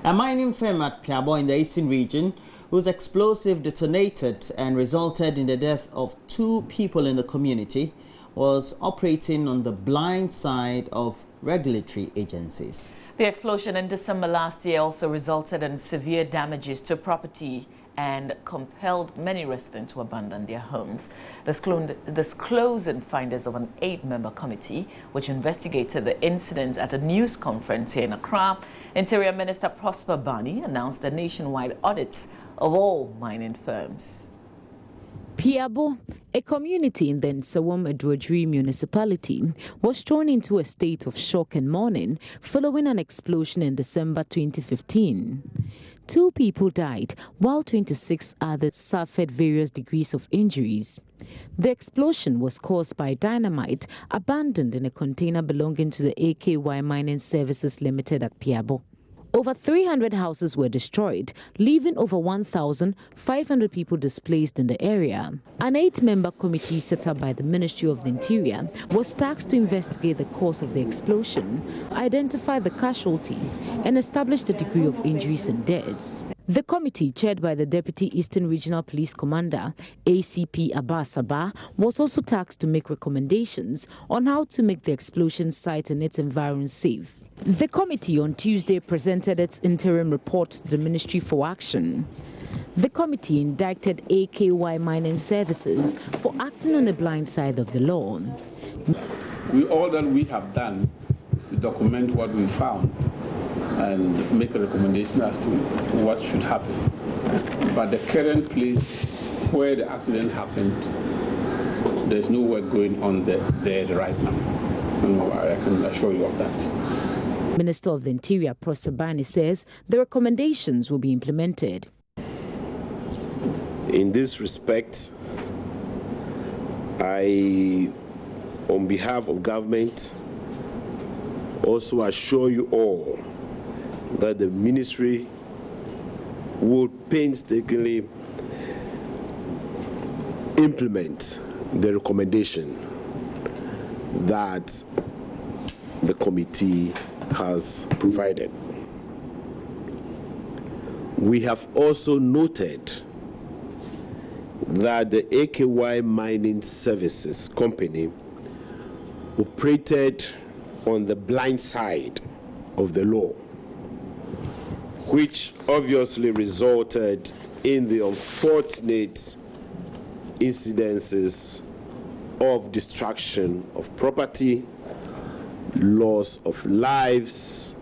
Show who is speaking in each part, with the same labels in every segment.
Speaker 1: A mining firm at Piabo in the eastern region, whose explosive detonated and resulted in the death of 2 people in the community, was operating on the blind side of regulatory agencies.
Speaker 2: The explosion in December last year also resulted in severe damages to property and compelled many residents to abandon their homes. Disclosing findings of an 8-member committee which investigated the incident at a news conference here in Accra, Interior Minister Prosper Bani announced a nationwide audits of all mining firms.
Speaker 3: Piabo, a community in the Nsawam Adwodri municipality, was thrown into a state of shock and mourning following an explosion in December 2015. 2 people died, while 26 others suffered various degrees of injuries. The explosion was caused by dynamite abandoned in a container belonging to the AKY Mining Services Limited at Piabo. Over 300 houses were destroyed, leaving over 1,500 people displaced in the area. An 8-member committee set up by the Ministry of the Interior was tasked to investigate the cause of the explosion, identify the casualties, and establish the degree of injuries and deaths. The committee, chaired by the Deputy Eastern Regional Police Commander, ACP Abbas Abba, was also tasked to make recommendations on how to make the explosion site and its environs safe. The committee on Tuesday presented its interim report to the Ministry for Action. The committee indicted AKY Mining Services for acting on the blind side of the law.
Speaker 4: All that we have done is to document what we found and make a recommendation as to what should happen. But the current place where the accident happened, there's no work going on there right now. And I can assure you of that.
Speaker 3: Minister of the Interior Prosper Bani says the recommendations will be implemented.
Speaker 5: In this respect, I, on behalf of government, also assure you all that the ministry will painstakingly implement the recommendation that the committee has provided. We have also noted that the AKY Mining Services Company operated on the blind side of the law, which obviously resulted in the unfortunate incidences of destruction of property, loss of lives,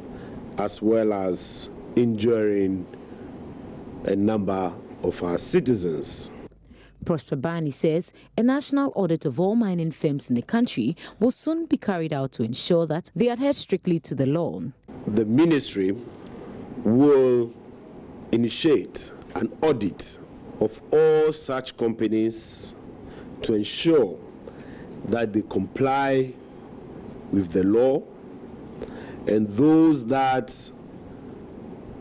Speaker 5: as well as injuring a number of our citizens.
Speaker 3: Prosper Bani says a national audit of all mining firms in the country will soon be carried out to ensure that they adhere strictly to the law.
Speaker 5: The ministry will initiate an audit of all such companies to ensure that they comply with the law, and those that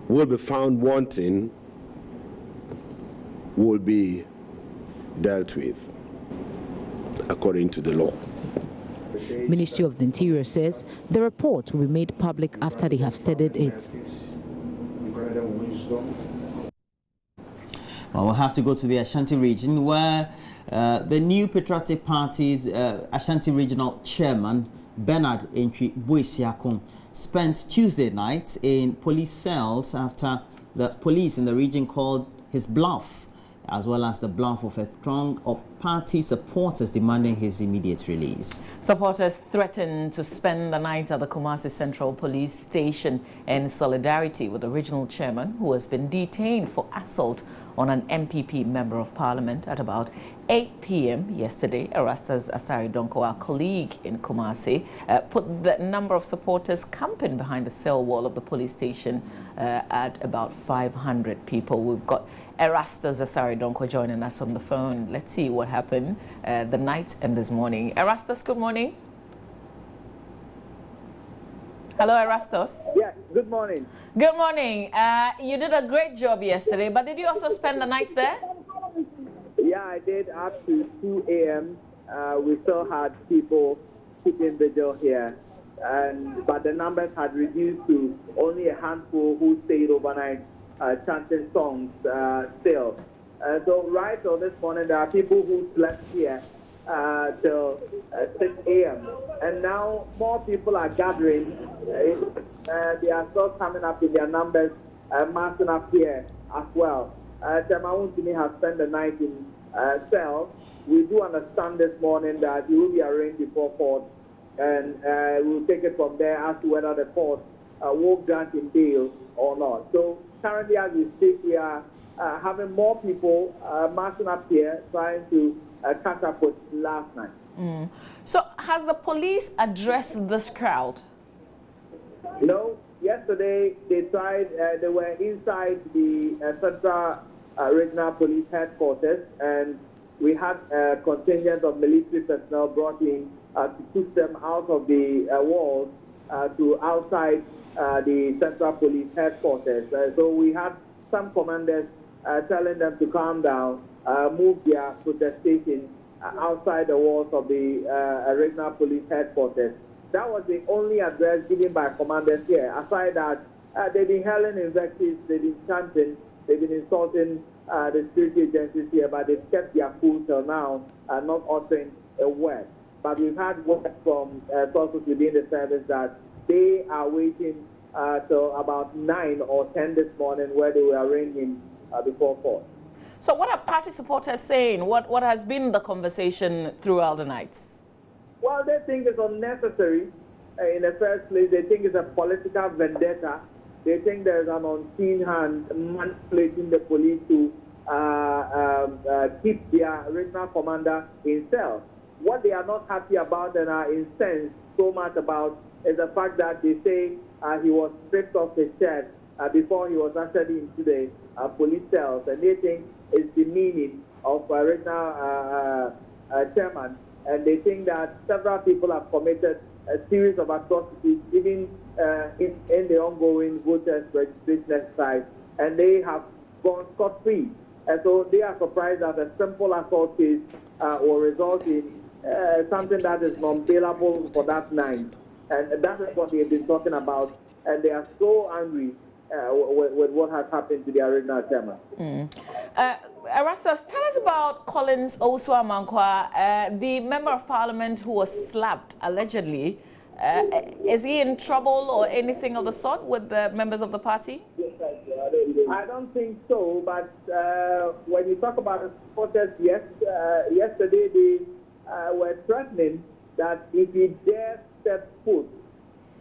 Speaker 5: will be found wanting will be dealt with according to the law.
Speaker 3: Ministry of the Interior says the report will be made public after they have studied it.
Speaker 1: Well, we'll have to go to the Ashanti region, where the new Patriotic Party's Ashanti Regional Chairman, Bernard Entry Boisiakon, spent Tuesday night in police cells after the police in the region called his bluff, as well as the bluff of a throng of party supporters demanding his immediate release.
Speaker 2: Supporters threatened to spend the night at the Kumasi Central Police Station in solidarity with the regional chairman, who has been detained for assault on an MPP member of parliament at about 8 p.m. yesterday. Erastus Asari Donko, our colleague in Kumasi, put the number of supporters camping behind the cell wall of the police station at about 500 people. We've got Erastus Asari Donko joining us on the phone. Let's see what happened the night and this morning. Erastus, good morning. Hello, Erastus.
Speaker 6: Yeah, good morning.
Speaker 2: Good morning. You did a great job yesterday, but did you also spend the night there?
Speaker 6: Yeah, Yeah, I did up to 2 a.m. We still had people keeping vigil here, but the numbers had reduced to only a handful who stayed overnight chanting songs still. So right till this morning, there are people who slept here till 6 a.m. And now more people are gathering. They are still coming up in their numbers, massing up here as well. Temauntini has spent the night in cell. We do understand this morning that he will be arraigned before court, and we'll take it from there as to whether the court will grant him bail or not. So currently, as we speak, we are having more people marching up here trying to catch up with last night.
Speaker 2: So has the police addressed this crowd?
Speaker 6: No. Yesterday, they tried, they were inside the Central Regional Police Headquarters, and we had a contingent of military personnel brought in to push them out of the walls to outside the Central Police Headquarters. So we had some commanders telling them to calm down, move their protestation outside the walls of the Regional Police Headquarters. That was the only address given by commanders here. Aside that, they've been hurling invectives, they've been chanting, they've been insulting the security agencies here, but they've kept their cool till now, not uttering a word. But we've had word from sources within the service that they are waiting till about 9 or 10 this morning, where they will arraign him before court.
Speaker 2: So what are party supporters saying? What has been the conversation throughout the nights?
Speaker 6: Well, they think it's unnecessary. In the first place, they think it's a political vendetta. They think there's an unseen hand manipulating the police to keep their regional commander in cell. What they are not happy about and are incensed so much about is the fact that they say he was stripped off his shirt before he was ushered into the police cells, and they think it's the meaning of regional chairman. And they think that several people have committed a series of atrocities, even in the ongoing voters' registration exercise, and they have gone scot-free. And so they are surprised that a simple assault case will result in something that is non-bailable for that night. And that is what they've been talking about, and they are so angry with what has happened to the original chairman.
Speaker 2: Erastus, tell us about Collins Owusu-Amankwah, the member of parliament who was slapped, allegedly. Is he in trouble or anything of the sort with the members of the party?
Speaker 6: I don't think so, but when you talk about the supporters, yes, yesterday they were threatening that if he dares step foot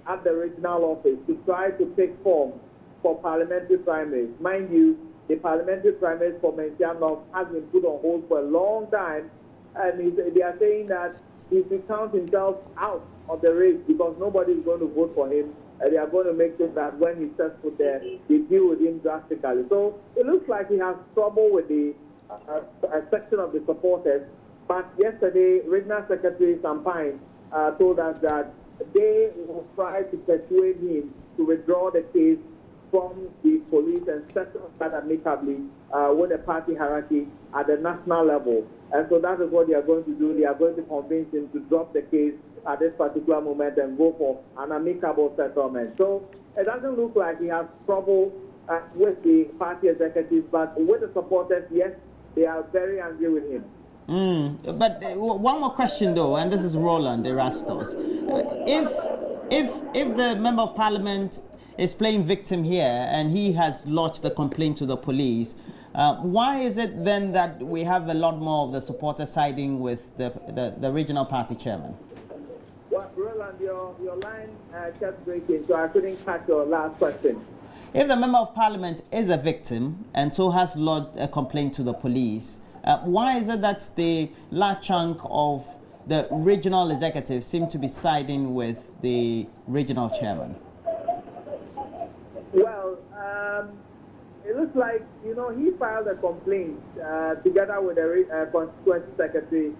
Speaker 6: at the regional office to try to take form for parliamentary primaries. Mind you, the parliamentary primaries for Mentia North has been put on hold for a long time, and they are saying that he should count himself out of the race because nobody is going to vote for him, and they are going to make sure that when he steps foot there, they deal with him drastically. So it looks like he has trouble with the section of the supporters. But yesterday, Regional Secretary Sampine told us that they will try to persuade him to withdraw the case from the police and settle that amicably with the party hierarchy at the national level. And so that is what they are going to do. They are going to convince him to drop the case at this particular moment and go for an amicable settlement. So it doesn't look like he has trouble with the party executives, but with the supporters, yes, they are very angry with him.
Speaker 1: But one more question though, and this is Roland Erastus. If the member of parliament is playing victim here and he has lodged a complaint to the police, why is it then that we have a lot more of the supporters siding with the regional party chairman?
Speaker 6: Well, Roland, your line kept breaking, so I couldn't catch your last question.
Speaker 1: If the member of parliament is a victim and so has lodged a complaint to the police, why is it that the large chunk of the regional executives seem to be siding with the regional chairman?
Speaker 6: Well, it looks like, he filed a complaint together with the Constituency Secretary,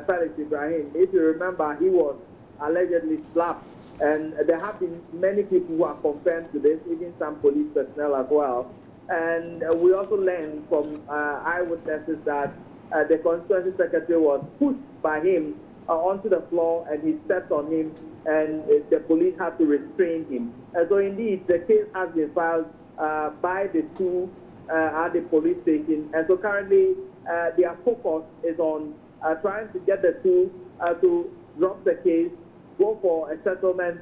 Speaker 6: Felix Ibrahim. If you remember, he was allegedly slapped, and there have been many people who are confirmed to this, even some police personnel as well. And we also learned from eyewitnesses that the constituency secretary was pushed by him onto the floor, and he stepped on him, and the police had to restrain him. And so indeed, the case has been filed by the two at the police station. And so currently, their focus is on trying to get the two to drop the case, go for a settlement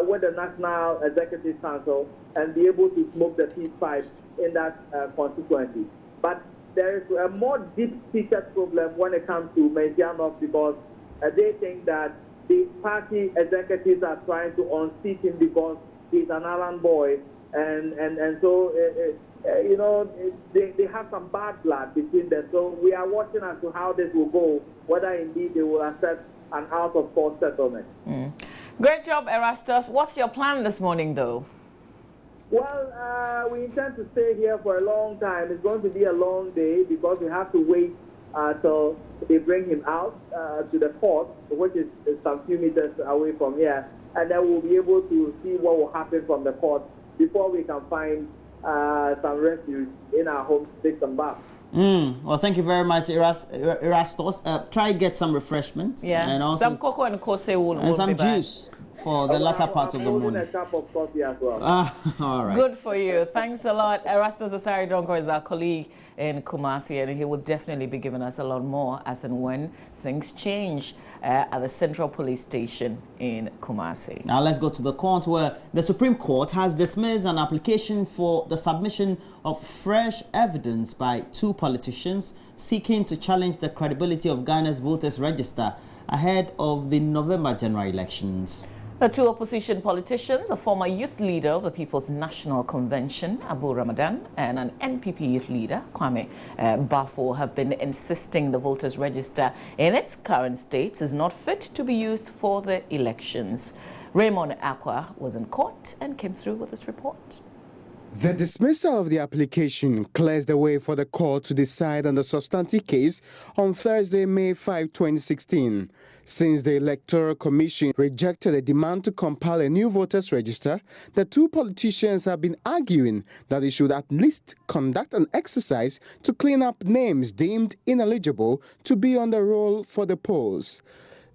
Speaker 6: with the National Executive Council, and be able to smoke the peace pipe in that constituency. But there is a more deep-seated problem when it comes to Mencia North, because they think that the party executives are trying to unseat him because he's an Alan boy, and so you know, they have some bad blood between them. So we are watching as to how this will go, whether indeed they will accept an out-of-court settlement.
Speaker 2: Great job, Erastus. What's your plan this morning, though?
Speaker 6: Well, we intend to stay here for a long time. It's going to be a long day because we have to wait till they bring him out to the court, which is some few meters away from here, and then we'll be able to see what will happen from the court before we can find some refuge in our home to take some bath.
Speaker 1: Well, thank you very much, Erastus. Try get some refreshments.
Speaker 2: Yeah,
Speaker 1: and also
Speaker 2: some cocoa and kose will
Speaker 1: and some juice for the latter part of the morning.
Speaker 6: A cup of coffee as well.
Speaker 1: All right.
Speaker 2: Good for you. Thanks a lot. Erastus Asari Donko is our colleague in Kumasi, and he will definitely be giving us a lot more as and when things change at the Central Police Station in Kumasi.
Speaker 1: Now let's go to the court, where the Supreme Court has dismissed an application for the submission of fresh evidence by two politicians seeking to challenge the credibility of Ghana's voters register ahead of the November general elections.
Speaker 2: The two opposition politicians, a former youth leader of the People's National Convention, Abu Ramadan, and an NPP youth leader, Kwame Bafo, have been insisting the voters register in its current state is not fit to be used for the elections. Raymond Akwa was in court and came through with this report.
Speaker 7: The dismissal of the application clears the way for the court to decide on the substantive case on Thursday, May 5, 2016. Since the Electoral Commission rejected a demand to compile a new voters register, the two politicians have been arguing that it should at least conduct an exercise to clean up names deemed ineligible to be on the roll for the polls.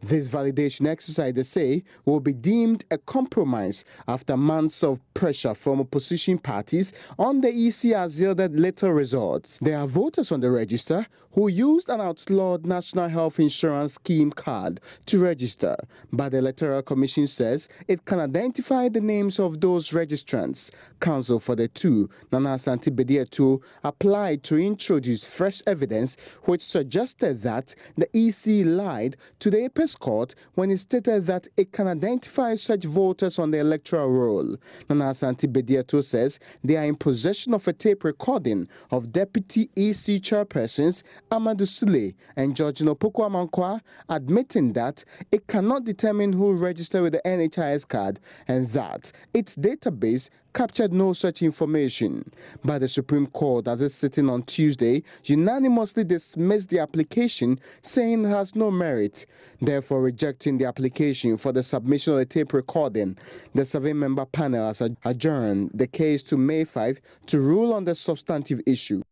Speaker 7: This validation exercise, they say, will be deemed a compromise after months of pressure from opposition parties on the EC has yielded little results. There are voters on the register who used an outlawed National Health Insurance Scheme card to register, but the Electoral Commission says it can identify the names of those registrants. Counsel for the two, Nana Asante Bediatu, applied to introduce fresh evidence which suggested that the EC lied to the Apex Court when it stated that it can identify such voters on the electoral roll. Nana Asante Bediatu says they are in possession of a tape recording of Deputy EC chairpersons Amadou Sule and Georgino Pokwamankwa admitting that it cannot determine who registered with the NHIS card and that its database captured no such information. But the Supreme Court, as it's sitting on Tuesday, unanimously dismissed the application, saying it has no merit, therefore rejecting the application for the submission of the tape recording. The 7-member panel has adjourned the case to May 5 to rule on the substantive issue.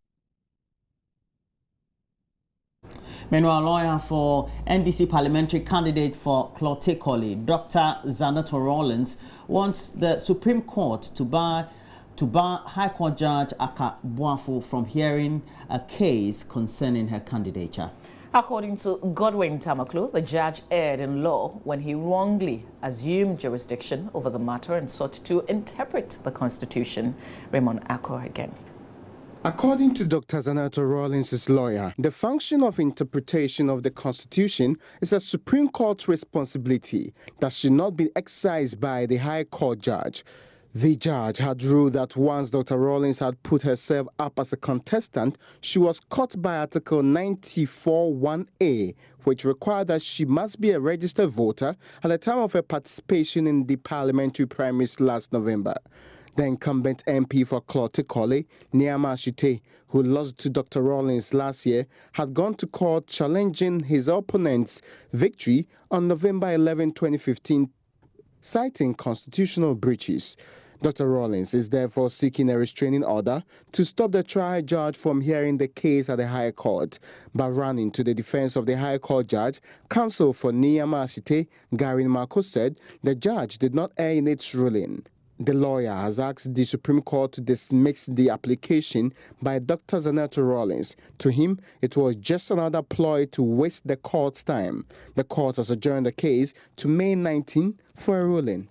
Speaker 1: Meanwhile, lawyer for NDC parliamentary candidate for Clotekoli, Dr. Janet Rawlings, wants the Supreme Court to bar High Court Judge Aka Boafo from hearing a case concerning her candidature.
Speaker 2: According to Godwin Tamaklu, the judge erred in law when he wrongly assumed jurisdiction over the matter and sought to interpret the Constitution. Raymond Akko again.
Speaker 7: According to Dr. Janet Rawlings' lawyer, the function of interpretation of the Constitution is a Supreme Court responsibility that should not be exercised by the High Court judge. The judge had ruled that once Dr. Rawlings had put herself up as a contestant, she was caught by Article 94(1)(a), which required that she must be a registered voter at the time of her participation in the parliamentary primaries last November. The incumbent MP for Clotekoli, Niama Ashite, who lost to Dr. Rawlings last year, had gone to court challenging his opponent's victory on November 11, 2015, citing constitutional breaches. Dr. Rawlings is therefore seeking a restraining order to stop the trial judge from hearing the case at the High Court. But running to the defense of the High Court judge, counsel for Niyama Ashite, Garin Marco, said the judge did not err in its ruling. The lawyer has asked the Supreme Court to dismiss the application by Dr. Janet Rawlings. To him, it was just another ploy to waste the court's time. The court has adjourned the case to May 19 for a ruling.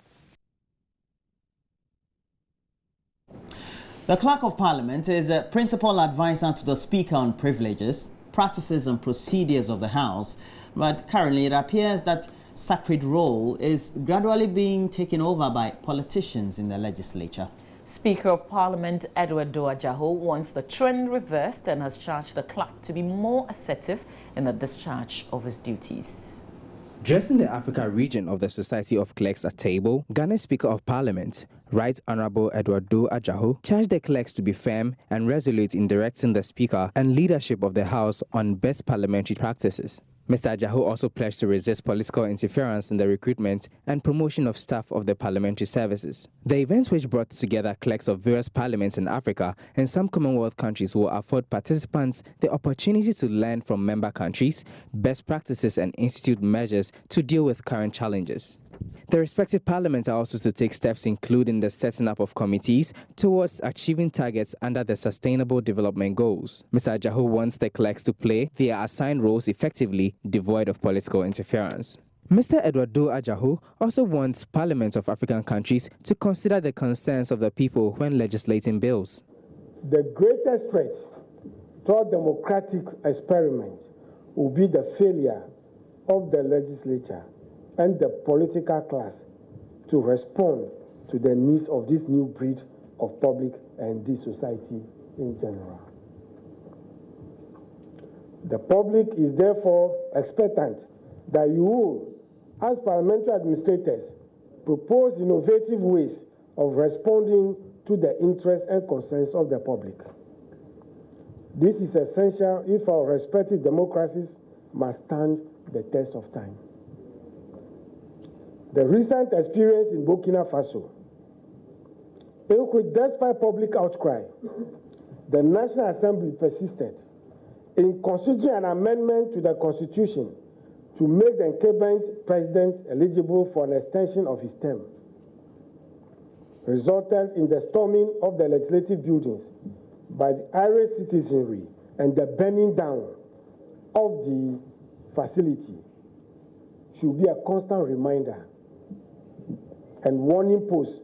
Speaker 1: The Clerk of Parliament is a principal advisor to the Speaker on privileges, practices and procedures of the House, but currently it appears that sacred role is gradually being taken over by politicians in the legislature.
Speaker 2: Speaker of Parliament Edward Doajaho wants the trend reversed and has charged the clerk to be more assertive in the discharge of his duties.
Speaker 8: Addressing the Africa region of the Society of Clerks at table, Ghana's Speaker of Parliament, Right Honorable Edward Doajaho, charged the clerks to be firm and resolute in directing the Speaker and leadership of the House on best parliamentary practices. Mr. Ajaho also pledged to resist political interference in the recruitment and promotion of staff of the parliamentary services. The events, which brought together clerks of various parliaments in Africa and some Commonwealth countries, will afford participants the opportunity to learn from member countries, best practices and institute measures to deal with current challenges. The respective parliaments are also to take steps including the setting up of committees towards achieving targets under the Sustainable Development Goals. Mr. Ajaho wants the clerks to play their assigned roles effectively, devoid of political interference. Mr. Edward Doajaho also wants parliaments of African countries to consider the concerns of the people when legislating bills.
Speaker 9: The greatest threat to our democratic experiment will be the failure of the legislature and the political class to respond to the needs of this new breed of public and this society in general. The public is therefore expectant that you will, as parliamentary administrators, propose innovative ways of responding to the interests and concerns of the public. This is essential if our respective democracies must stand the test of time. The recent experience in Burkina Faso, in which, despite public outcry, the National Assembly persisted in considering an amendment to the Constitution to make the incumbent president eligible for an extension of his term, resulted in the storming of the legislative buildings by the irate citizenry and the burning down of the facility. Should be a constant reminder and warning post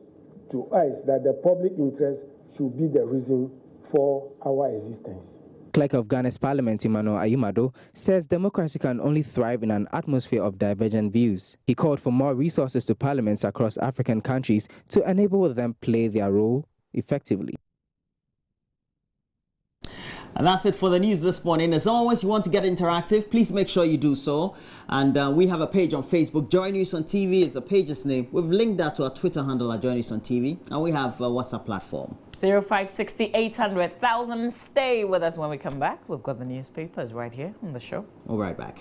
Speaker 9: to us that the public interest should be the reason for our existence.
Speaker 8: Clerk of Ghana's Parliament, Emmanuel, says democracy can only thrive in an atmosphere of divergent views. He called for more resources to parliaments across African countries to enable them play their role effectively.
Speaker 1: And that's it for the news this morning. As always, you want to get interactive, please make sure you do so. And we have a page on Facebook. Joy News on TV is the page's name. We've linked that to our Twitter handle at Joy News on TV. And we have a WhatsApp platform.
Speaker 2: 0560 800,000. Stay with us when we come back. We've got the newspapers right here on the show.
Speaker 1: We'll be right back.